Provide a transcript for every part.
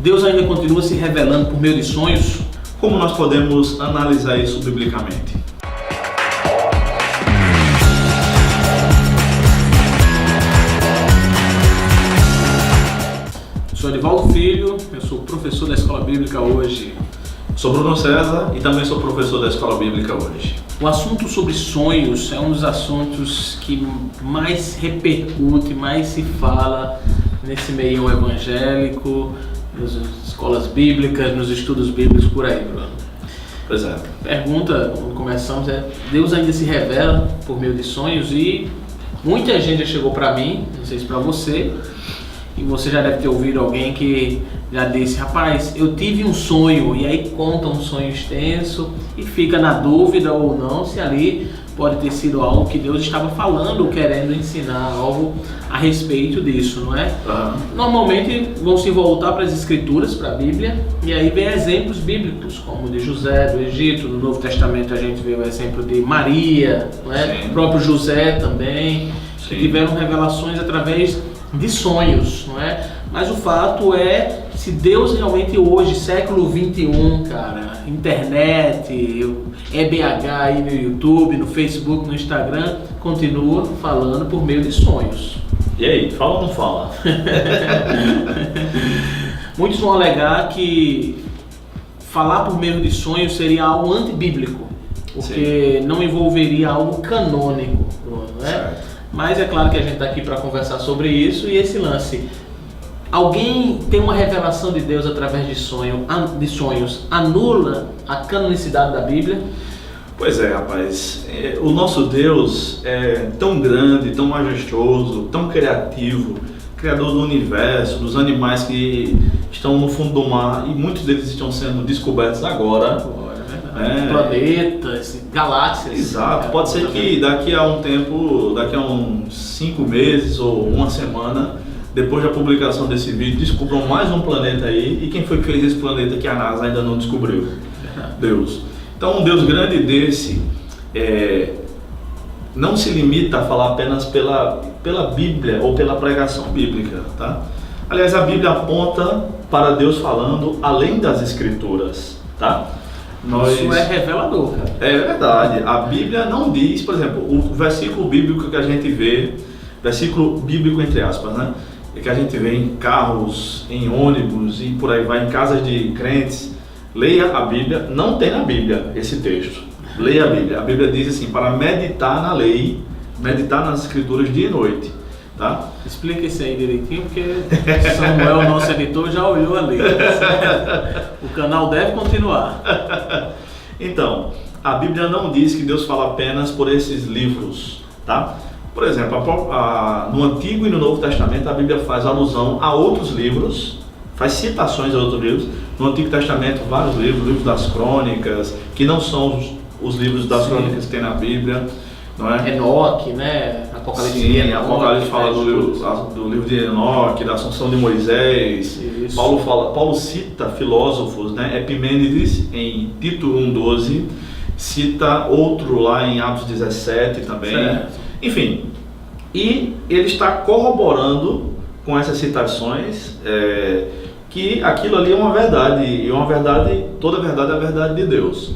Deus ainda continua se revelando por meio de sonhos? Como nós podemos analisar isso biblicamente? Sou Edivaldo Filho, eu sou professor da Escola Bíblica Hoje. Sou Bruno César e também sou professor da Escola Bíblica Hoje. O assunto sobre sonhos é um dos assuntos que mais repercute, mais se fala nesse meio evangélico, nas escolas bíblicas, nos estudos bíblicos por aí, Bruno. Pois é. Pergunta, quando começamos, Deus ainda se revela por meio de sonhos? E muita gente já chegou para mim, não sei se para você, e você já deve ter ouvido alguém que já disse: rapaz, eu tive um sonho, e aí conta um sonho extenso e fica na dúvida ou não se ali pode ter sido algo que Deus estava falando, querendo ensinar algo a respeito disso, não é? Normalmente vão se voltar para as Escrituras, para a Bíblia, e aí vem exemplos bíblicos, como o de José do Egito. No Novo Testamento a gente vê o exemplo de Maria, não é? O próprio José também, que tiveram revelações através de sonhos, não é? Mas o fato é, se Deus realmente hoje, século 21, cara, internet, EBH aí no YouTube, no Facebook, no Instagram, continua falando por meio de sonhos. E aí, fala ou não fala? Muitos vão alegar que falar por meio de sonhos seria algo antibíblico, porque não envolveria algo canônico, não é? Certo. Mas é claro que a gente está aqui para conversar sobre isso e esse lance. Alguém tem uma revelação de Deus através de sonhos, anula a canonicidade da Bíblia? Pois é, rapaz. O nosso Deus é tão grande, tão majestoso, tão criativo, criador do universo, dos animais que estão no fundo do mar, e muitos deles estão sendo descobertos agora. Planetas, galáxias. Exato. Pode ser que daqui a um tempo, daqui a uns 5 meses ou uma semana, depois da publicação desse vídeo, descubram mais um planeta aí. E quem foi que fez esse planeta que a NASA ainda não descobriu? Deus. Então, um Deus grande desse não se limita a falar apenas pela Bíblia ou pela pregação bíblica, tá? Aliás, a Bíblia aponta para Deus falando além das Escrituras, tá? Isso é revelador, cara. É verdade. A Bíblia não diz, por exemplo, o versículo bíblico que a gente vê, versículo bíblico entre aspas, né? Que a gente vê em carros, em ônibus e por aí vai, em casas de crentes. Leia a Bíblia, não tem na Bíblia esse texto. Leia a Bíblia. A Bíblia diz assim, para meditar na lei, meditar nas Escrituras dia e noite. Tá? Explica isso aí direitinho, porque Samuel, nosso editor, já olhou ali. O canal deve continuar. Então, a Bíblia não diz que Deus fala apenas por esses livros, tá? Por exemplo, no Antigo e no Novo Testamento a Bíblia faz alusão a outros livros, faz citações a outros livros. No Antigo Testamento, vários livros, livros das crônicas, que não são os livros das crônicas que tem na Bíblia. Não é? Enoque, né? Apocalipse. Sim, Apocalipse fala do livro de Enoque, da Assunção de Moisés. Paulo cita filósofos, né? Epimênides em Tito 1,12, cita outro lá em Atos 17 também. Certo. Enfim, e ele está corroborando com essas citações que aquilo ali é uma verdade, e uma verdade, toda verdade é a verdade de Deus.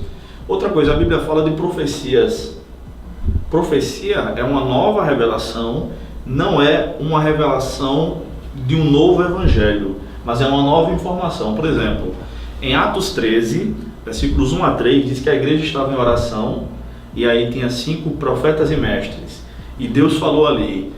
Outra coisa, a Bíblia fala de profecias. Profecia é uma nova revelação, não é uma revelação de um novo evangelho, mas é uma nova informação. Por exemplo, em Atos 13, versículos 1 a 3, diz que a igreja estava em oração e aí tinha 5 profetas e mestres. E Deus falou ali,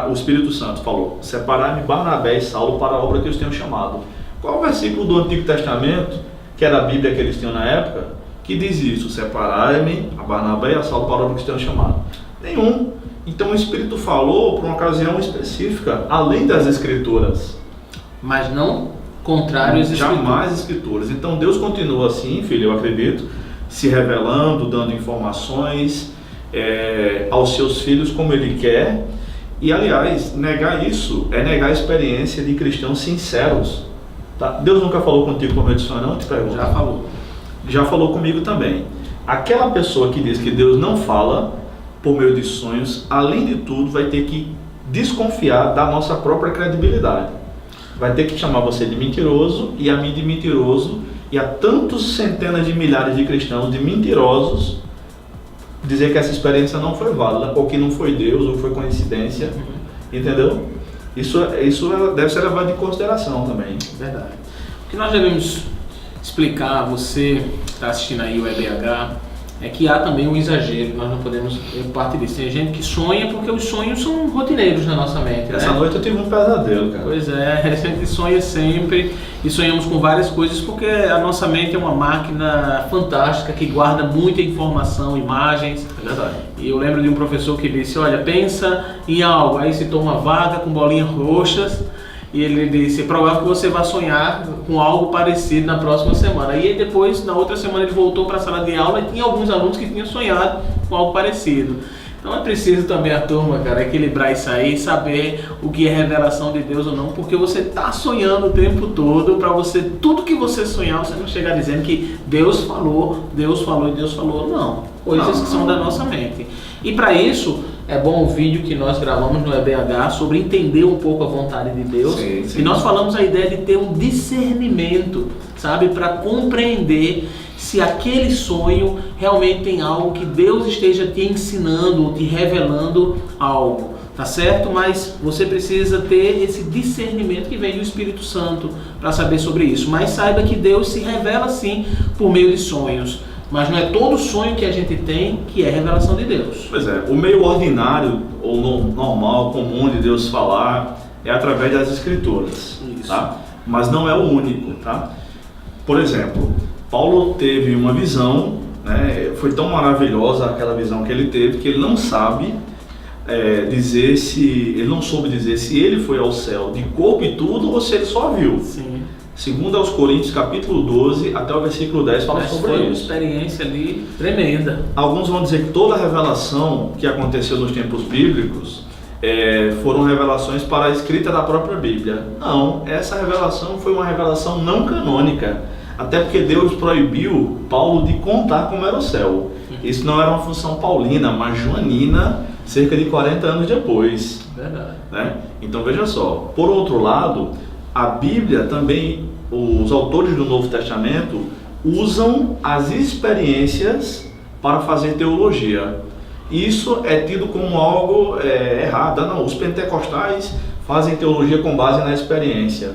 o Espírito Santo falou: separai-me Barnabé e Saulo para a obra que eles tenham chamado. Qual o versículo do Antigo Testamento, que era a Bíblia que eles tinham na época, que diz isso? Separai-me a Barnabé e a Saulo para a obra que eles tenham chamado? Nenhum. Então o Espírito falou para uma ocasião específica, além das Escrituras. Mas não contrário às Escrituras. Jamais Escrituras. Então Deus continua assim, filho, eu acredito, se revelando, dando informações aos seus filhos como Ele quer. E aliás, negar isso é negar a experiência de cristãos sinceros. Tá? Deus nunca falou contigo por meio de sonho, não? Te pergunto. Já falou. Já falou comigo também. Aquela pessoa que diz que Deus não fala por meio de sonhos, além de tudo, vai ter que desconfiar da nossa própria credibilidade. vai ter que chamar você de mentiroso e a mim de mentiroso, e a tantos centenas de milhares de cristãos de mentirosos dizer que essa experiência não foi válida, ou que não foi Deus, ou foi coincidência, entendeu? Isso deve ser levado em consideração também. Verdade. O que nós devemos explicar a você que está assistindo aí o EBH é que há também um exagero, nós não podemos partir disso. Tem gente que sonha porque os sonhos são rotineiros na nossa mente. Essa noite eu tive um pesadelo, cara. Pois é, a gente sonha sempre e sonhamos com várias coisas porque a nossa mente é uma máquina fantástica que guarda muita informação, imagens. É verdade. E eu lembro de um professor que disse, olha, pensa em algo, aí citou uma vaca com bolinhas roxas. E ele disse, é provável que você vá sonhar com algo parecido na próxima semana. E aí depois, na outra semana, ele voltou para a sala de aula e tinha alguns alunos que tinham sonhado com algo parecido. Então é preciso também a turma, cara, equilibrar isso aí, saber o que é revelação de Deus ou não, porque você está sonhando o tempo todo, para você, tudo que você sonhar, você não chegar dizendo que Deus falou e Deus falou, não. Coisas que são da nossa mente. E para isso, é bom o vídeo que nós gravamos no EBH sobre entender um pouco a vontade de Deus. Sim. E nós falamos a ideia de ter um discernimento, sabe? Para compreender se aquele sonho realmente tem algo que Deus esteja te ensinando ou te revelando algo, tá certo? Mas você precisa ter esse discernimento que vem do Espírito Santo para saber sobre isso. Mas saiba que Deus se revela sim por meio de sonhos. Mas não é todo sonho que a gente tem que é revelação de Deus. Pois é, o meio ordinário ou normal, comum de Deus falar é através das Escrituras, tá? Mas não é o único, tá? Por exemplo, Paulo teve uma visão, né? Foi tão maravilhosa aquela visão que ele teve que ele não sabe ele não soube dizer se ele foi ao céu de corpo e tudo ou se ele só viu. Sim. Segundo aos Coríntios, capítulo 12, até o versículo 10, fala sobre isso. Foi uma experiência ali tremenda. Alguns vão dizer que toda a revelação que aconteceu nos tempos bíblicos foram revelações para a escrita da própria Bíblia. Não, essa revelação foi uma revelação não canônica. Até porque Deus proibiu Paulo de contar como era o céu. Isso não era uma função paulina, mas joanina, cerca de 40 anos depois. Verdade. Né? Então veja só, por outro lado, a Bíblia também, os autores do Novo Testamento usam as experiências para fazer teologia. Isso é tido como algo errado. Não, os pentecostais fazem teologia com base na experiência.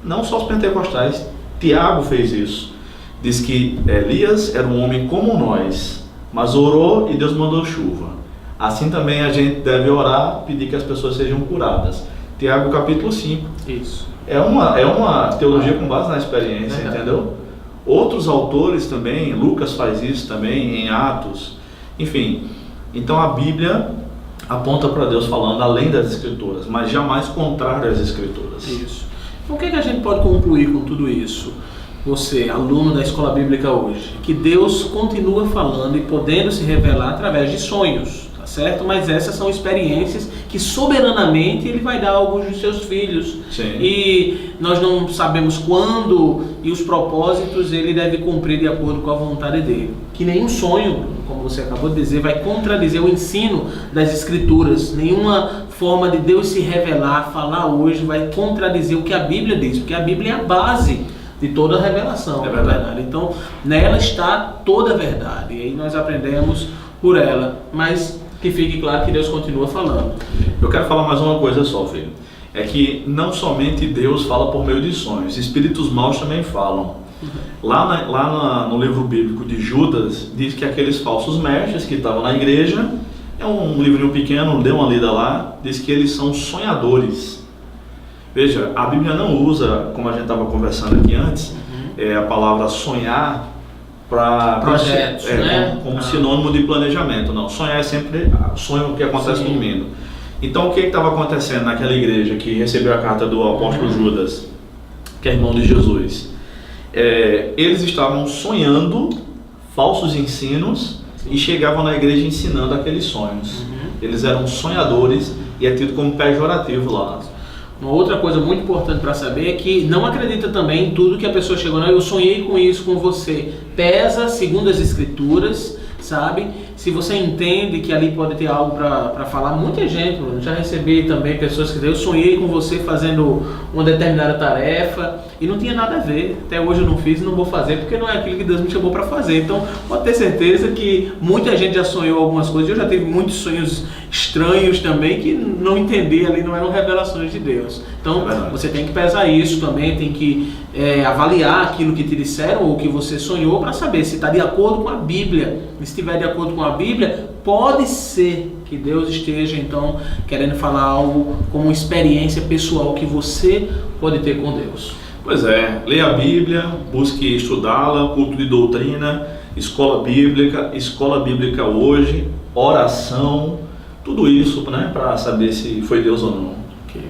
Não só os pentecostais, Tiago fez isso. Diz que Elias era um homem como nós, mas orou e Deus mandou chuva. Assim também a gente deve orar, pedir que as pessoas sejam curadas. Tiago capítulo 5. Isso. É uma teologia com base na experiência, entendeu? Outros autores também, Lucas faz isso também, em Atos, enfim. Então a Bíblia aponta para Deus falando além das Escrituras, mas jamais contrário às Escrituras. Isso. Então o que a gente pode concluir com tudo isso? Você, aluno da Escola Bíblica hoje, que Deus continua falando e podendo se revelar através de sonhos. Certo? Mas essas são experiências que soberanamente Ele vai dar a alguns dos seus filhos. Sim. E nós não sabemos quando e os propósitos Ele deve cumprir de acordo com a vontade dEle. Que nenhum sonho, como você acabou de dizer, vai contradizer o ensino das Escrituras. Nenhuma forma de Deus se revelar, falar hoje, vai contradizer o que a Bíblia diz, porque a Bíblia é a base de toda a revelação. É verdade. Então, nela está toda a verdade. E aí nós aprendemos por ela. Mas que fique claro que Deus continua falando. Eu quero falar mais uma coisa só, filho. É que não somente Deus fala por meio de sonhos, espíritos maus também falam. Lá no livro bíblico de Judas, diz que aqueles falsos mestres que estavam na igreja, é um livrinho pequeno, dê uma lida lá, diz que eles são sonhadores. Veja, a Bíblia não usa, como a gente estava conversando aqui antes, a palavra sonhar para projetos, como sinônimo de planejamento. Não, sonhar é sempre sonho que acontece dormindo. Então o que estava acontecendo naquela igreja que recebeu a carta do apóstolo Judas, que é irmão de Jesus? Eles estavam sonhando falsos ensinos e chegavam na igreja ensinando aqueles sonhos. Eles eram sonhadores e é tido como pejorativo lá. Uma outra coisa muito importante para saber é que não acredita também em tudo que a pessoa chegou, não, eu sonhei com isso com você. Pesa segundo as Escrituras sabe? Se você entende que ali pode ter algo para falar, muita gente, eu já recebi também pessoas que eu sonhei com você fazendo uma determinada tarefa e não tinha nada a ver. Até hoje eu não fiz e não vou fazer porque não é aquilo que Deus me chamou para fazer. Então pode ter certeza que muita gente já sonhou algumas coisas. Eu já tive muitos sonhos estranhos também que não entendi ali, não eram revelações de Deus. Então você tem que pesar isso também, tem que avaliar aquilo que te disseram ou que você sonhou para saber se está de acordo com a Bíblia. E se estiver de acordo com a Bíblia, pode ser que Deus esteja então querendo falar algo como experiência pessoal que você pode ter com Deus. Pois é, leia a Bíblia, busque estudá-la, culto de doutrina, escola bíblica hoje, oração, tudo isso, né, para saber se foi Deus ou não. Okay.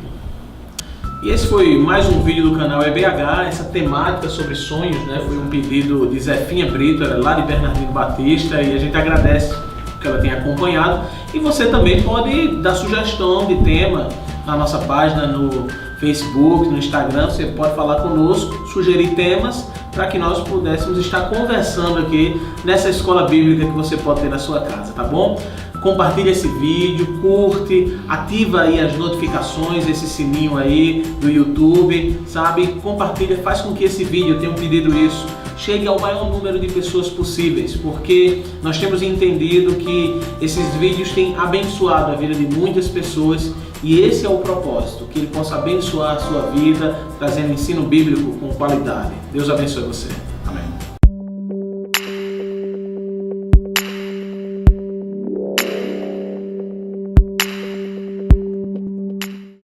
E esse foi mais um vídeo do canal EBH, essa temática sobre sonhos, né? Foi um pedido de Zefinha Brito, ela é lá de Bernardino Batista, e a gente agradece que ela tenha acompanhado. E você também pode dar sugestão de tema na nossa página no Facebook, no Instagram, você pode falar conosco, sugerir temas para que nós pudéssemos estar conversando aqui nessa escola bíblica que você pode ter na sua casa, tá bom? Compartilha esse vídeo, curte, ativa aí as notificações, esse sininho aí do YouTube, sabe? Compartilha, faz com que esse vídeo, eu tenho pedido isso, chegue ao maior número de pessoas possíveis, porque nós temos entendido que esses vídeos têm abençoado a vida de muitas pessoas e esse é o propósito, que ele possa abençoar a sua vida, trazendo ensino bíblico com qualidade. Deus abençoe você.